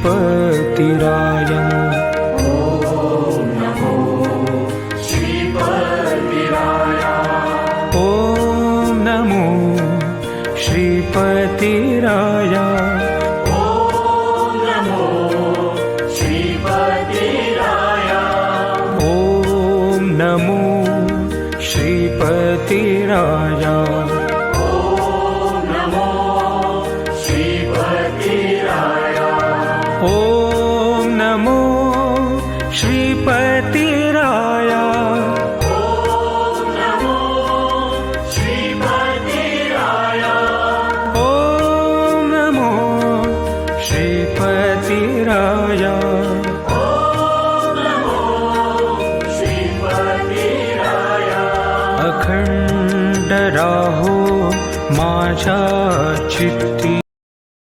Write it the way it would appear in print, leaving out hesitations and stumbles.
श्रीपतिराय। ॐ नमो श्रीपतिराय। ॐ नमो श्रीपतिराय। ॐ नमो श्रीपतिराय। ॐ नमो श्रीपतिराय। ॐ नमो श्रीपतिराय। ॐ नमो श्रीपतिराय। ॐ नमो श्रीपतिराय। ॐ नमो श्रीपतिराय। ॐ नमो श्रीपतिराय। अखंड राहो माझ्या चित्ती,